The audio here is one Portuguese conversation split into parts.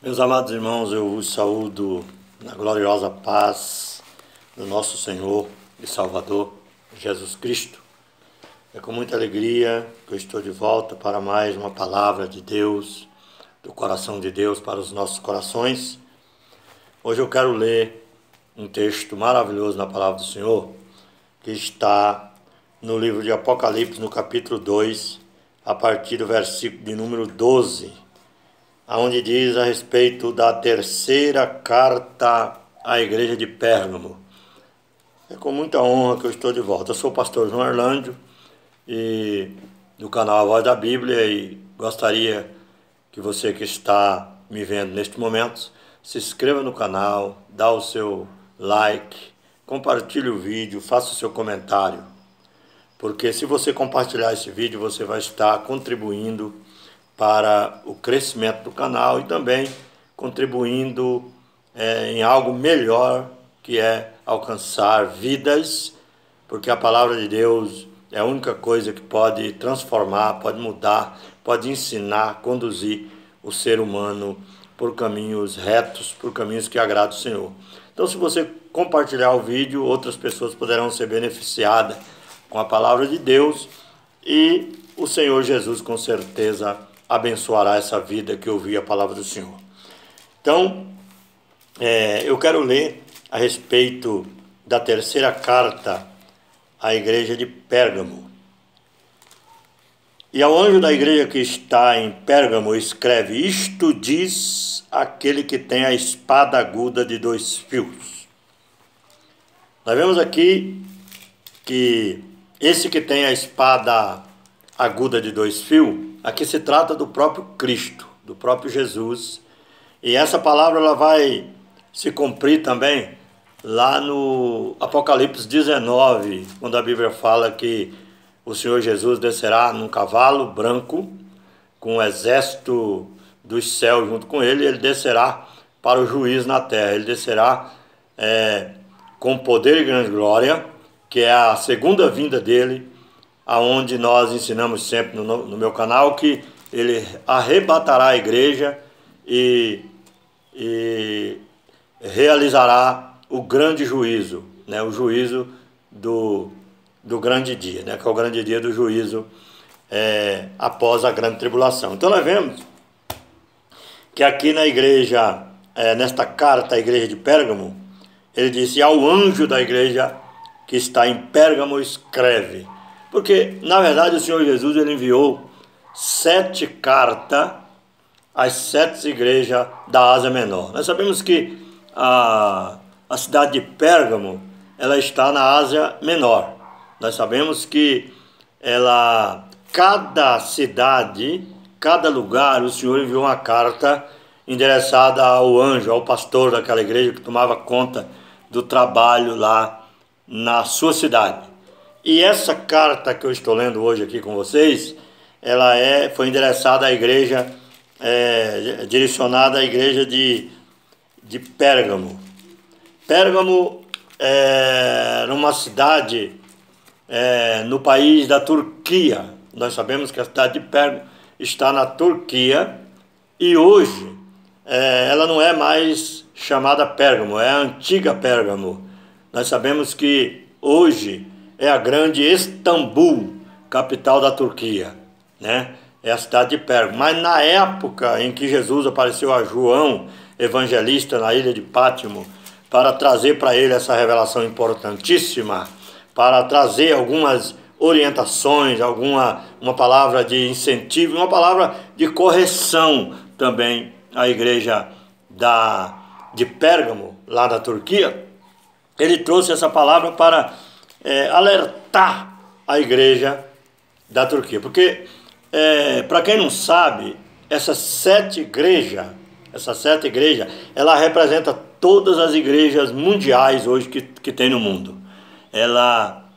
Meus amados irmãos, eu vos saúdo na gloriosa paz do nosso Senhor e Salvador, Jesus Cristo. É com muita alegria que eu estou de volta para mais uma palavra de Deus, do coração de Deus para os nossos corações. Hoje eu quero ler um texto maravilhoso na palavra do Senhor, que está no livro de Apocalipse, no capítulo 2, a partir do versículo de número 12, onde diz a respeito da terceira carta à igreja de Pérgamo. É com muita honra que eu estou de volta. Eu sou o pastor João Orlando, e do canal A Voz da Bíblia, e gostaria que você que está me vendo neste momento se inscreva no canal, dá o seu like, compartilhe o vídeo, faça o seu comentário, porque se você compartilhar esse vídeo, você vai estar contribuindo para o crescimento do canal e também contribuindo em algo melhor, que é alcançar vidas, porque a palavra de Deus é a única coisa que pode transformar, pode mudar, pode ensinar, conduzir o ser humano por caminhos retos, por caminhos que agradam o Senhor. Então, se você compartilhar o vídeo, outras pessoas poderão ser beneficiadas com a palavra de Deus, e o Senhor Jesus com certeza abençoará essa vida que ouvi a palavra do Senhor. Então, eu quero ler a respeito da terceira carta à igreja de Pérgamo. E ao anjo da igreja que está em Pérgamo escreve: isto diz aquele que tem a espada aguda de 2 fios. Nós vemos aqui que esse que tem a espada aguda de 2 fios, aqui se trata do próprio Cristo, do próprio Jesus. E essa palavra ela vai se cumprir também lá no Apocalipse 19, quando a Bíblia fala que o Senhor Jesus descerá num cavalo branco, com o exército dos céus junto com ele, e ele descerá para o juízo na terra. Ele descerá com poder e grande glória, que é a segunda vinda dele, aonde nós ensinamos sempre no meu canal que ele arrebatará a igreja e realizará o grande juízo, né? O juízo do grande dia, né? Que é o grande dia do juízo após a grande tribulação. Então nós vemos que aqui na igreja, nesta carta à igreja de Pérgamo, ele disse: ao anjo da igreja que está em Pérgamo escreve. Porque, na verdade, o Senhor Jesus ele enviou 7 cartas às 7 igrejas da Ásia Menor. Nós sabemos que a cidade de Pérgamo ela está na Ásia Menor. Nós sabemos que cada cidade, cada lugar, o Senhor enviou uma carta endereçada ao anjo, ao pastor daquela igreja que tomava conta do trabalho lá na sua cidade. E essa carta que eu estou lendo hoje aqui com vocês, ela foi endereçada à igreja, direcionada à igreja de Pérgamo. Pérgamo era uma cidade no país da Turquia. Nós sabemos que a cidade de Pérgamo está na Turquia, e hoje ela não é mais chamada Pérgamo, é a antiga Pérgamo. Nós sabemos que hoje é a grande Istambul, capital da Turquia, né? É a cidade de Pérgamo. Mas na época em que Jesus apareceu a João, evangelista, na ilha de Pátimo, para trazer para ele essa revelação importantíssima, para trazer algumas orientações, uma palavra de incentivo, uma palavra de correção também à igreja de Pérgamo, lá da Turquia, ele trouxe essa palavra para alertar a igreja da Turquia. Porque, para quem não sabe, essas 7 igrejas, ela representa todas as igrejas mundiais hoje que tem no mundo.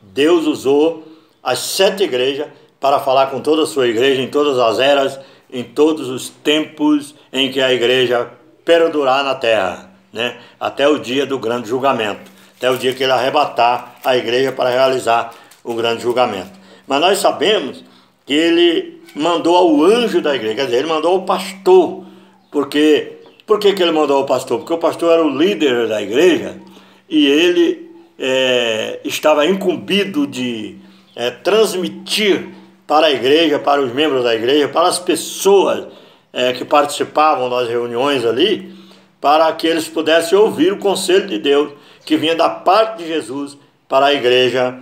Deus usou as 7 igrejas para falar com toda a sua igreja, em todas as eras, em todos os tempos em que a igreja perdurar na terra, né? Até o dia do grande julgamento, até o dia que ele arrebatar a igreja para realizar o grande julgamento. Mas nós sabemos que ele mandou ao anjo da igreja, quer dizer, ele mandou ao pastor, porque Por que ele mandou o pastor? Porque o pastor era o líder da igreja e ele estava incumbido de transmitir para a igreja, para os membros da igreja, para as pessoas que participavam das reuniões ali, para que eles pudessem ouvir o conselho de Deus que vinha da parte de Jesus para a igreja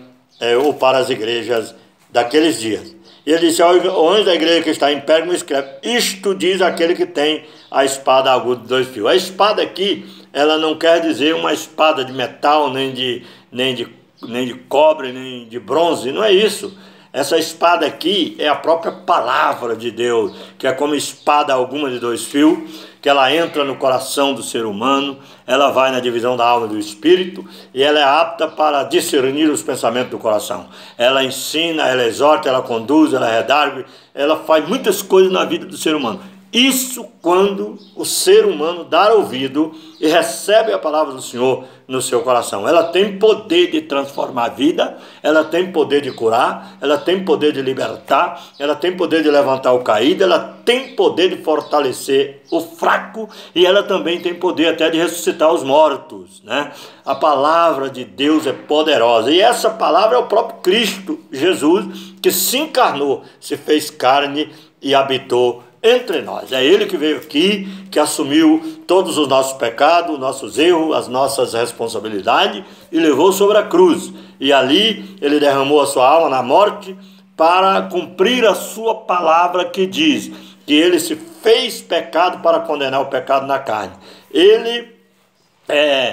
ou para as igrejas daqueles dias. E ele disse: ao anjo da igreja que está em Pérgamo, escreve: isto diz aquele que tem a espada aguda de 2 fios. A espada aqui, ela não quer dizer uma espada de metal, nem de cobre, nem de bronze, não é isso. Essa espada aqui é a própria palavra de Deus, que é como espada alguma de 2 fios, que ela entra no coração do ser humano, ela vai na divisão da alma e do espírito, e ela é apta para discernir os pensamentos do coração. Ela ensina, ela exorta, ela conduz, ela redargue, ela faz muitas coisas na vida do ser humano. Isso quando o ser humano dá ouvido e recebe a palavra do Senhor no seu coração. Ela tem poder de transformar a vida, ela tem poder de curar, ela tem poder de libertar, ela tem poder de levantar o caído, ela tem poder de fortalecer o fraco e ela também tem poder até de ressuscitar os mortos, né? A palavra de Deus é poderosa e essa palavra é o próprio Cristo Jesus, que se encarnou, se fez carne e habitou entre nós. É Ele que veio aqui, que assumiu todos os nossos pecados, nossos erros, as nossas responsabilidades e levou sobre a cruz. E ali Ele derramou a sua alma na morte para cumprir a sua palavra que diz que Ele se fez pecado para condenar o pecado na carne. Ele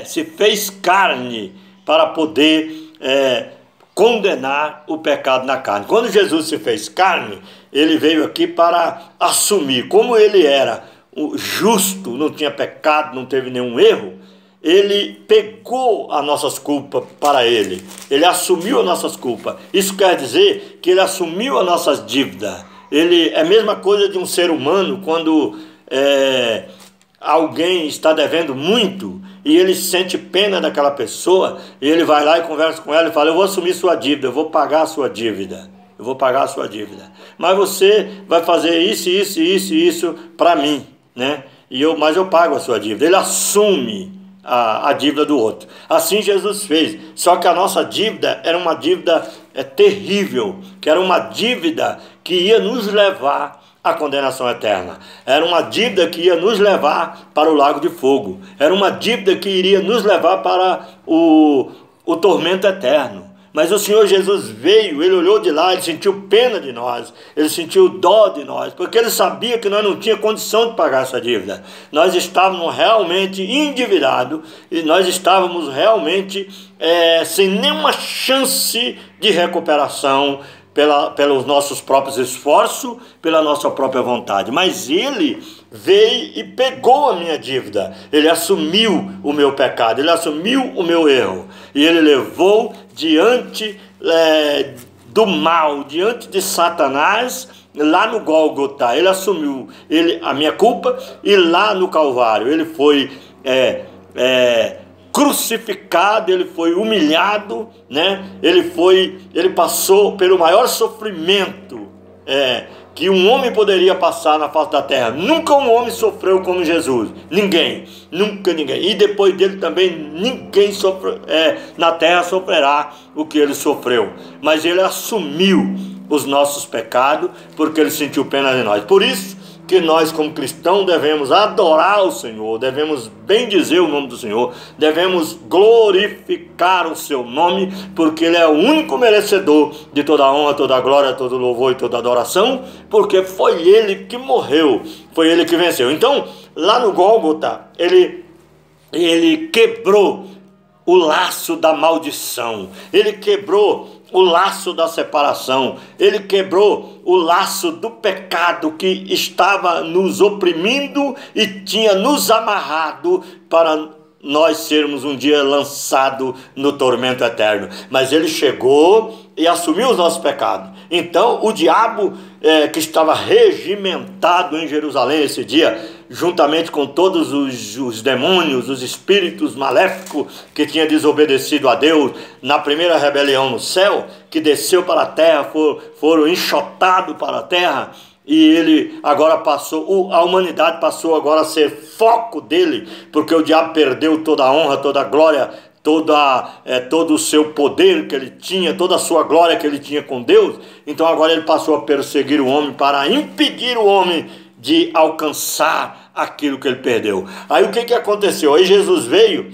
se fez carne para poder condenar o pecado na carne. Quando Jesus se fez carne, ele veio aqui para assumir, como ele era justo, não tinha pecado, não teve nenhum erro, ele pegou as nossas culpas para ele, ele assumiu as nossas culpas. Isso quer dizer que ele assumiu as nossas dívidas. Ele é a mesma coisa de um ser humano quando alguém está devendo muito e ele sente pena daquela pessoa e ele vai lá e conversa com ela e fala: eu vou assumir sua dívida, eu vou pagar a sua dívida, eu vou pagar a sua dívida, mas você vai fazer isso para mim, né? Mas eu pago a sua dívida. Ele assume a dívida do outro. Assim Jesus fez, só que a nossa dívida era uma dívida terrível, que era uma dívida que ia nos levar a condenação eterna. Era uma dívida que ia nos levar para o lago de fogo. Era uma dívida que iria nos levar para o tormento eterno. Mas o Senhor Jesus veio, Ele olhou de lá, Ele sentiu pena de nós, Ele sentiu dó de nós, porque Ele sabia que nós não tínhamos condição de pagar essa dívida. Nós estávamos realmente endividados e nós estávamos realmente sem nenhuma chance de recuperação, pelos nossos próprios esforços, pela nossa própria vontade. Mas Ele veio e pegou a minha dívida. Ele assumiu o meu pecado, Ele assumiu o meu erro. E Ele levou diante do mal, diante de Satanás, lá no Gólgota. Ele assumiu a minha culpa e lá no Calvário Ele foi crucificado, ele foi humilhado, né? Ele passou pelo maior sofrimento que um homem poderia passar na face da terra. Nunca um homem sofreu como Jesus, nunca ninguém, e depois dele também ninguém na terra sofrerá o que ele sofreu, mas ele assumiu os nossos pecados, porque ele sentiu pena de nós. Por isso que nós, como cristãos, devemos adorar o Senhor, devemos bendizer o nome do Senhor, devemos glorificar o seu nome, porque Ele é o único merecedor de toda a honra, toda a glória, todo o louvor e toda a adoração, porque foi Ele que morreu, foi Ele que venceu. Então, lá no Gólgota, ele quebrou o laço da maldição, Ele quebrou o laço da separação, Ele quebrou o laço do pecado que estava nos oprimindo e tinha nos amarrado para nós sermos um dia lançados no tormento eterno. Mas Ele chegou e assumiu os nossos pecados. Então o diabo que estava regimentado em Jerusalém esse dia, juntamente com todos os demônios, os espíritos maléficos que tinham desobedecido a Deus na primeira rebelião no céu, que desceu para a terra, foram enxotados para a terra, e ele agora passou, a humanidade passou agora a ser foco dele, porque o diabo perdeu toda a honra, toda a glória, todo o seu poder que ele tinha, toda a sua glória que ele tinha com Deus. Então agora ele passou a perseguir o homem para impedir o homem de alcançar aquilo que ele perdeu. Aí o que aconteceu? Aí Jesus veio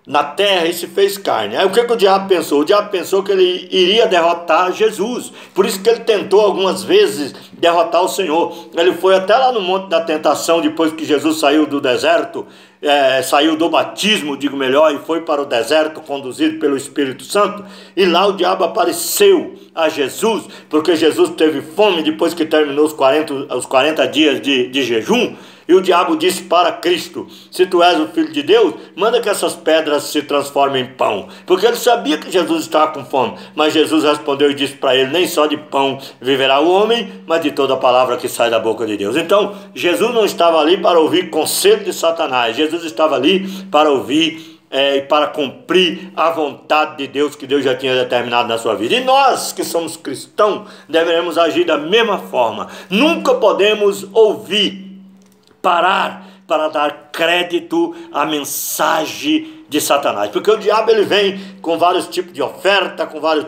na terra e se fez carne. Aí o que o diabo pensou? O diabo pensou que ele iria derrotar Jesus. Por isso que ele tentou algumas vezes derrotar o Senhor. Ele foi até lá no Monte da Tentação, depois que Jesus saiu do deserto, saiu do batismo, digo melhor, e foi para o deserto, conduzido pelo Espírito Santo. E lá o diabo apareceu a Jesus, porque Jesus teve fome depois que terminou os 40 dias de jejum. E o diabo disse para Cristo: se tu és o Filho de Deus, manda que essas pedras se transformem em pão. Porque ele sabia que Jesus estava com fome. Mas Jesus respondeu e disse para ele: nem só de pão viverá o homem, mas de toda palavra que sai da boca de Deus. Então, Jesus não estava ali para ouvir conselho de Satanás. Jesus estava ali para ouvir e para cumprir a vontade de Deus, que Deus já tinha determinado na sua vida. E nós, que somos cristãos, deveremos agir da mesma forma. Nunca podemos parar para dar crédito à mensagem de Satanás, porque o diabo ele vem com vários tipos de oferta, com vários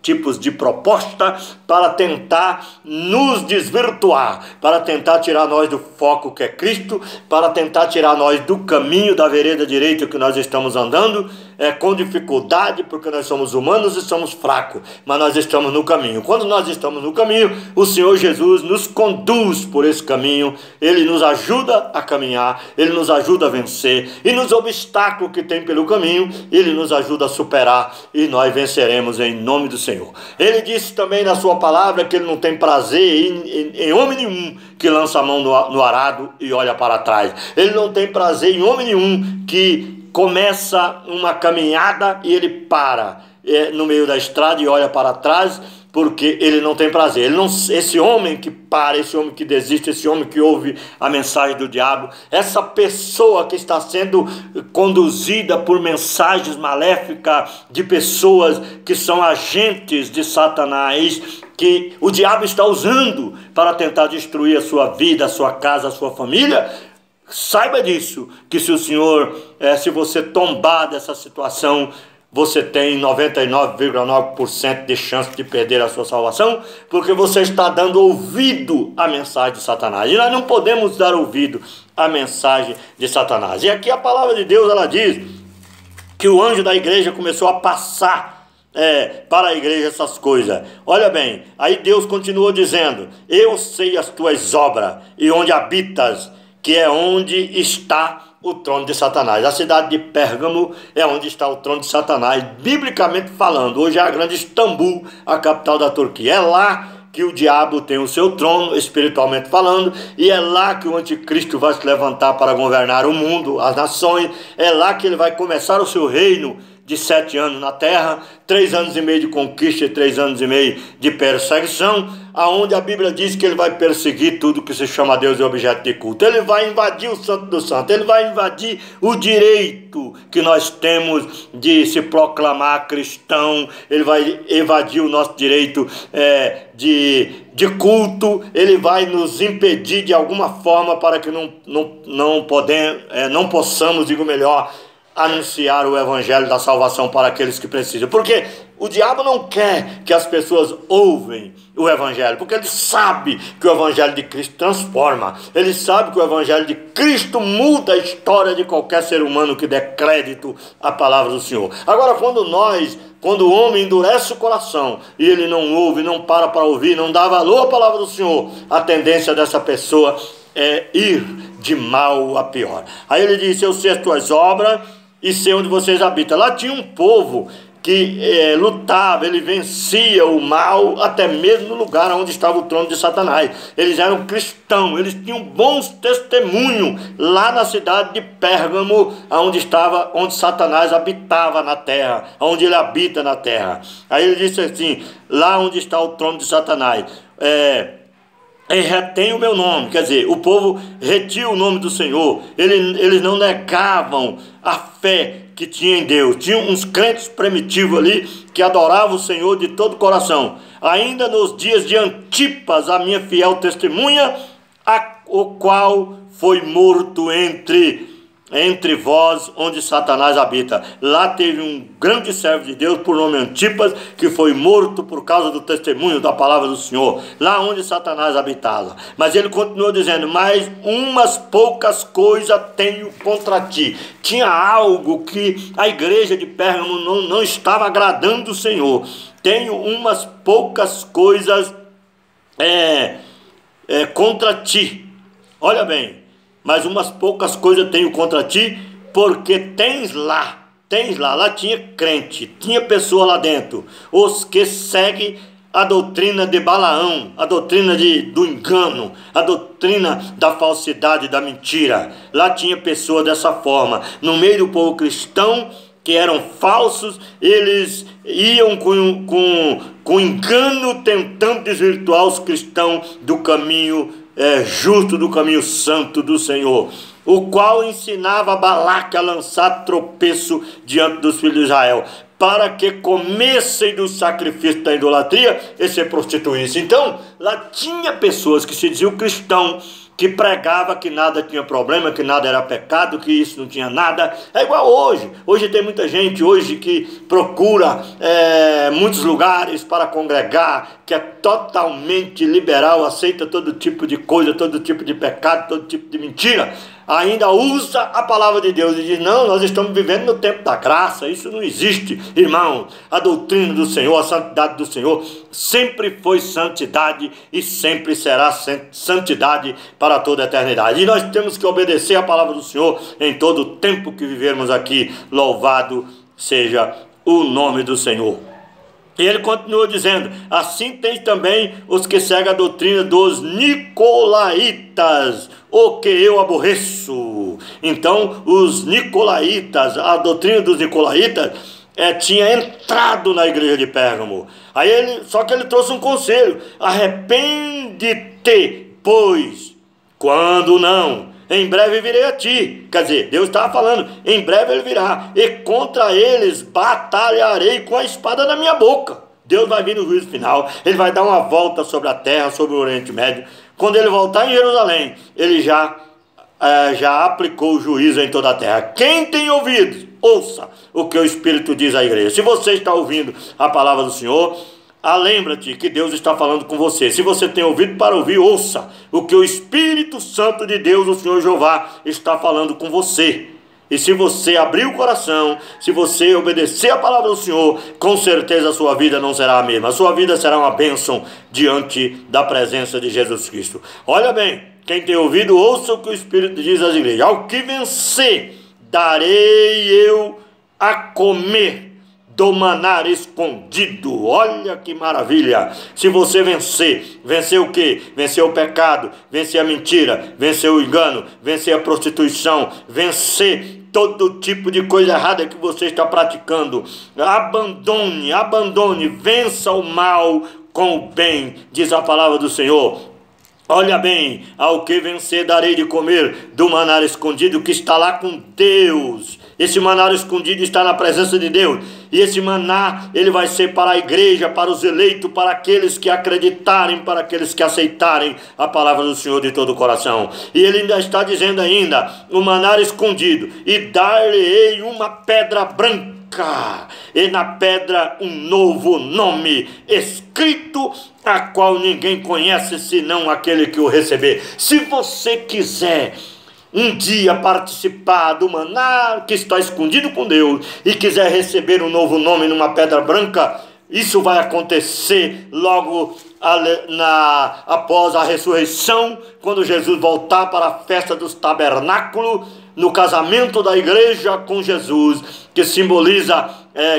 tipos de proposta para tentar nos desvirtuar, para tentar tirar nós do foco que é Cristo, para tentar tirar nós do caminho, da vereda direita que nós estamos andando, com dificuldade, porque nós somos humanos e somos fracos, mas nós estamos no caminho. Quando nós estamos no caminho, o Senhor Jesus nos conduz por esse caminho, Ele nos ajuda a caminhar, Ele nos ajuda a vencer, e nos obstáculos que tem pelo caminho, Ele nos ajuda a superar, e nós venceremos em nome do Senhor. Ele disse também na sua palavra que Ele não tem prazer em homem nenhum que lança a mão no arado e olha para trás. Ele não tem prazer em homem nenhum que começa uma caminhada e ele para no meio da estrada e olha para trás, porque ele não tem prazer. Esse homem que para, esse homem que desiste, esse homem que ouve a mensagem do diabo, essa pessoa que está sendo conduzida por mensagens maléficas de pessoas que são agentes de Satanás, que o diabo está usando para tentar destruir a sua vida, a sua casa, a sua família. Saiba disso, que se o Senhor, se você tombar dessa situação, você tem 99,9% de chance de perder a sua salvação, porque você está dando ouvido à mensagem de Satanás. E nós não podemos dar ouvido à mensagem de Satanás. E aqui a palavra de Deus, ela diz que o anjo da igreja começou a passar para a igreja essas coisas. Olha bem, aí Deus continuou dizendo: eu sei as tuas obras e onde habitas, que é onde está o trono de Satanás. A cidade de Pérgamo é onde está o trono de Satanás, biblicamente falando. Hoje é a grande Istambul, a capital da Turquia. É lá que o diabo tem o seu trono, espiritualmente falando, e é lá que o anticristo vai se levantar para governar o mundo, as nações. É lá que ele vai começar o seu reino de 7 anos na terra, 3 anos e meio de conquista e 3 anos e meio de perseguição, aonde a Bíblia diz que ele vai perseguir tudo que se chama Deus e objeto de culto. Ele vai invadir o Santo dos Santos, ele vai invadir o direito que nós temos de se proclamar cristão, ele vai invadir o nosso direito de culto, ele vai nos impedir de alguma forma para que não possamos, digo melhor, anunciar o evangelho da salvação para aqueles que precisam. Porque o diabo não quer que as pessoas ouvem o evangelho, porque ele sabe que o evangelho de Cristo transforma, ele sabe que o evangelho de Cristo muda a história de qualquer ser humano que der crédito à palavra do Senhor. Agora, quando o homem endurece o coração e ele não ouve, não para ouvir, não dá valor à palavra do Senhor, a tendência dessa pessoa é ir de mal a pior. Aí ele disse: eu sei as tuas obras e sei onde vocês habitam. Lá tinha um povo que lutava, ele vencia o mal até mesmo no lugar onde estava o trono de Satanás. Eles eram cristãos, eles tinham bons testemunhos lá na cidade de Pérgamo, onde Satanás habitava na terra, onde ele habita na terra. Aí ele disse assim: lá onde está o trono de Satanás, retém o meu nome. Quer dizer, o povo retia o nome do Senhor, eles não negavam a fé que tinha em Deus. Tinha uns crentes primitivos ali que adoravam o Senhor de todo o coração. ainda nos dias de Antipas, a minha fiel testemunha, o qual foi morto entre vós, onde Satanás habita. Lá teve um grande servo de Deus, por nome Antipas, que foi morto por causa do testemunho da palavra do Senhor, lá onde Satanás habitava. Mas ele continuou dizendo: mas umas poucas coisas tenho contra ti. Tinha algo que a igreja de Pérgamo não estava agradando o Senhor. Tenho umas poucas coisas contra ti. Olha bem, mas umas poucas coisas tenho contra ti, porque tens lá, tinha crente, tinha pessoa lá dentro, os que seguem a doutrina de Balaão, a doutrina do engano, a doutrina da falsidade, da mentira. Lá tinha pessoa dessa forma, no meio do povo cristão, que eram falsos. Eles iam com engano, tentando desvirtuar os cristãos do caminho justo, do caminho santo do Senhor, o qual ensinava Balaque a lançar tropeço diante dos filhos de Israel, para que comessem do sacrifício da idolatria e se prostituíssem. Então, lá tinha pessoas que se diziam cristãos, que pregava que nada tinha problema, que nada era pecado, que isso não tinha nada. É igual hoje. Hoje tem muita gente hoje que procura muitos lugares para congregar, que é totalmente liberal, aceita todo tipo de coisa, todo tipo de pecado, todo tipo de mentira. Ainda usa a palavra de Deus e diz: não, nós estamos vivendo no tempo da graça. Isso não existe, irmão. A doutrina do Senhor, a santidade do Senhor sempre foi santidade e sempre será santidade para toda a eternidade. E nós temos que obedecer a palavra do Senhor em todo o tempo que vivermos aqui. Louvado seja o nome do Senhor. E ele continua dizendo: assim tem também os que seguem a doutrina dos nicolaítas, o que eu aborreço. Então, os nicolaítas, a doutrina dos nicolaítas tinha entrado na igreja de Pérgamo. Só que ele trouxe um conselho: arrepende-te, pois, quando não, em breve virei a ti. Quer dizer, Deus estava falando, em breve ele virá, e contra eles batalharei com a espada na minha boca. Deus vai vir no juízo final, ele vai dar uma volta sobre a terra, sobre o Oriente Médio. Quando ele voltar em Jerusalém, ele já aplicou o juízo em toda a terra. Quem tem ouvidos, ouça o que o Espírito diz à igreja. Se você está ouvindo a palavra do Senhor, lembra-te que Deus está falando com você. Se você tem ouvido para ouvir, ouça o que o Espírito Santo de Deus, o Senhor Jeová, está falando com você. E se você abrir o coração, se você obedecer a palavra do Senhor, com certeza a sua vida não será a mesma. A sua vida será uma bênção diante da presença de Jesus Cristo. Olha bem, quem tem ouvido, ouça o que o Espírito diz às igrejas. Ao que vencer, darei eu a comer do maná escondido. Olha que maravilha. Se você vencer o quê? Vencer o pecado, vencer a mentira, vencer o engano, vencer a prostituição, vencer todo tipo de coisa errada que você está praticando. Abandone, vença o mal com o bem, diz a palavra do Senhor. Olha bem, ao que vencer darei de comer do maná escondido que está lá com Deus. Esse maná escondido está na presença de Deus. E esse maná, ele vai ser para a igreja, para os eleitos, para aqueles que acreditarem, para aqueles que aceitarem a palavra do Senhor de todo o coração. E ele ainda está dizendo o maná escondido, e dar-lhe-ei uma pedra branca, e na pedra um novo nome escrito, a qual ninguém conhece senão aquele que o receber. Se você quiser um dia participar do maná que está escondido com Deus e quiser receber um novo nome numa pedra branca, isso vai acontecer logo após a ressurreição, quando Jesus voltar para a festa dos tabernáculos, no casamento da igreja com Jesus, que simboliza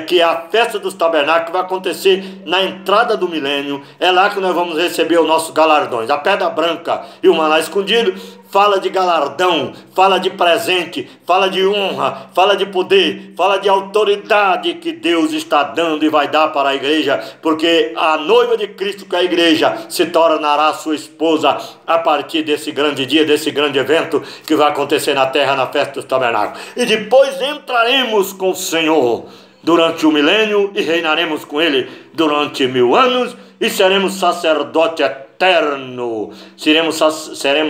que a festa dos tabernáculos vai acontecer na entrada do milênio. É lá que nós vamos receber os nossos galardões. A pedra branca e o maná escondido fala de galardão, fala de presente, fala de honra, fala de poder, fala de autoridade que Deus está dando e vai dar para a igreja, porque a noiva de Cristo, que é a igreja, se tornará sua esposa a partir desse grande dia, desse grande evento que vai acontecer na terra, na festa dos tabernáculos. E depois entraremos com o Senhor durante o milênio e reinaremos com ele durante 1000 anos, e seremos sacerdote eterno. Seremos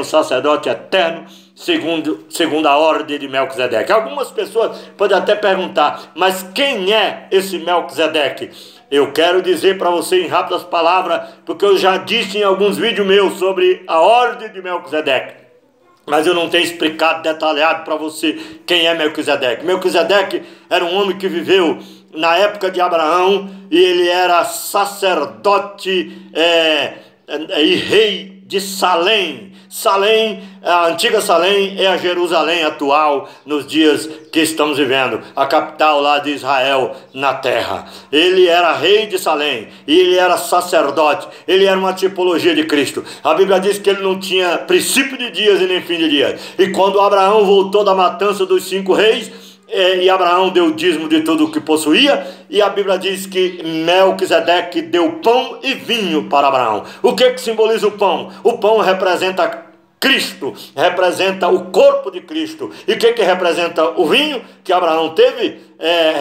sacerdote eterno segundo a ordem de Melquisedeque. Algumas pessoas podem até perguntar, mas quem é esse Melquisedeque? Eu quero dizer para você em rápidas palavras, porque eu já disse em alguns vídeos meus sobre a ordem de Melquisedeque, mas eu não tenho explicado detalhado para você quem é Melquisedeque. Melquisedeque era um homem que viveu na época de Abraão, e ele era sacerdote e rei de Salém. Salém, a antiga Salém, é a Jerusalém atual, nos dias que estamos vivendo, a capital lá de Israel na terra. Ele era rei de Salém, e ele era sacerdote, ele era uma tipologia de Cristo. A Bíblia diz que ele não tinha princípio de dias e nem fim de dias. E quando Abraão voltou da matança dos 5 reis, e Abraão deu o dízimo de tudo o que possuía, e a Bíblia diz que Melquisedeque deu pão e vinho para Abraão. O que simboliza o pão? O pão representa Cristo, representa o corpo de Cristo. E o que representa o vinho que Abraão teve?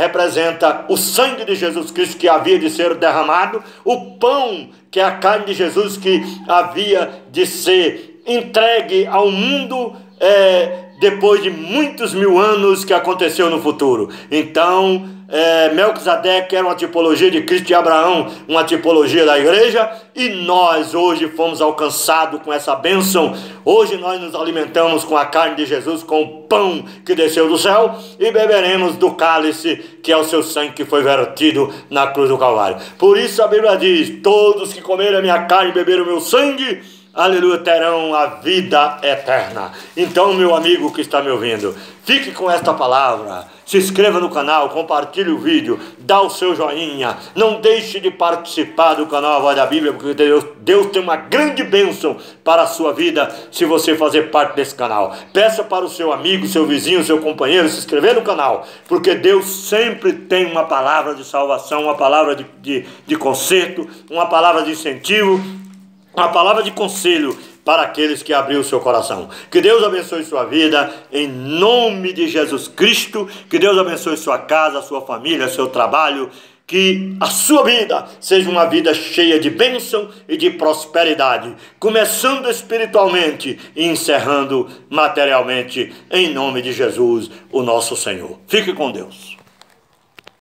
Representa o sangue de Jesus Cristo que havia de ser derramado. O pão, que é a carne de Jesus que havia de ser entregue ao mundo depois de muitos mil anos que aconteceu no futuro. Então, Melquisedeque era uma tipologia de Cristo, e Abraão uma tipologia da igreja, e nós hoje fomos alcançados com essa bênção. Hoje nós nos alimentamos com a carne de Jesus, com o pão que desceu do céu, e beberemos do cálice que é o seu sangue que foi vertido na cruz do Calvário. Por isso a Bíblia diz: todos que comerem a minha carne e beberem o meu sangue, aleluia, terão a vida eterna. Então, meu amigo que está me ouvindo, fique com esta palavra, se inscreva no canal, compartilhe o vídeo, dá o seu joinha, não deixe de participar do canal A Voz da Bíblia, porque Deus tem uma grande bênção para a sua vida se você fazer parte desse canal. Peça para o seu amigo, seu vizinho, seu companheiro se inscrever no canal, porque Deus sempre tem uma palavra de salvação, uma palavra de conserto, uma palavra de incentivo, uma palavra de conselho para aqueles que abriram o seu coração. Que Deus abençoe sua vida, em nome de Jesus Cristo. Que Deus abençoe sua casa, sua família, seu trabalho. Que a sua vida seja uma vida cheia de bênção e de prosperidade, começando espiritualmente e encerrando materialmente, em nome de Jesus, o nosso Senhor. Fique com Deus.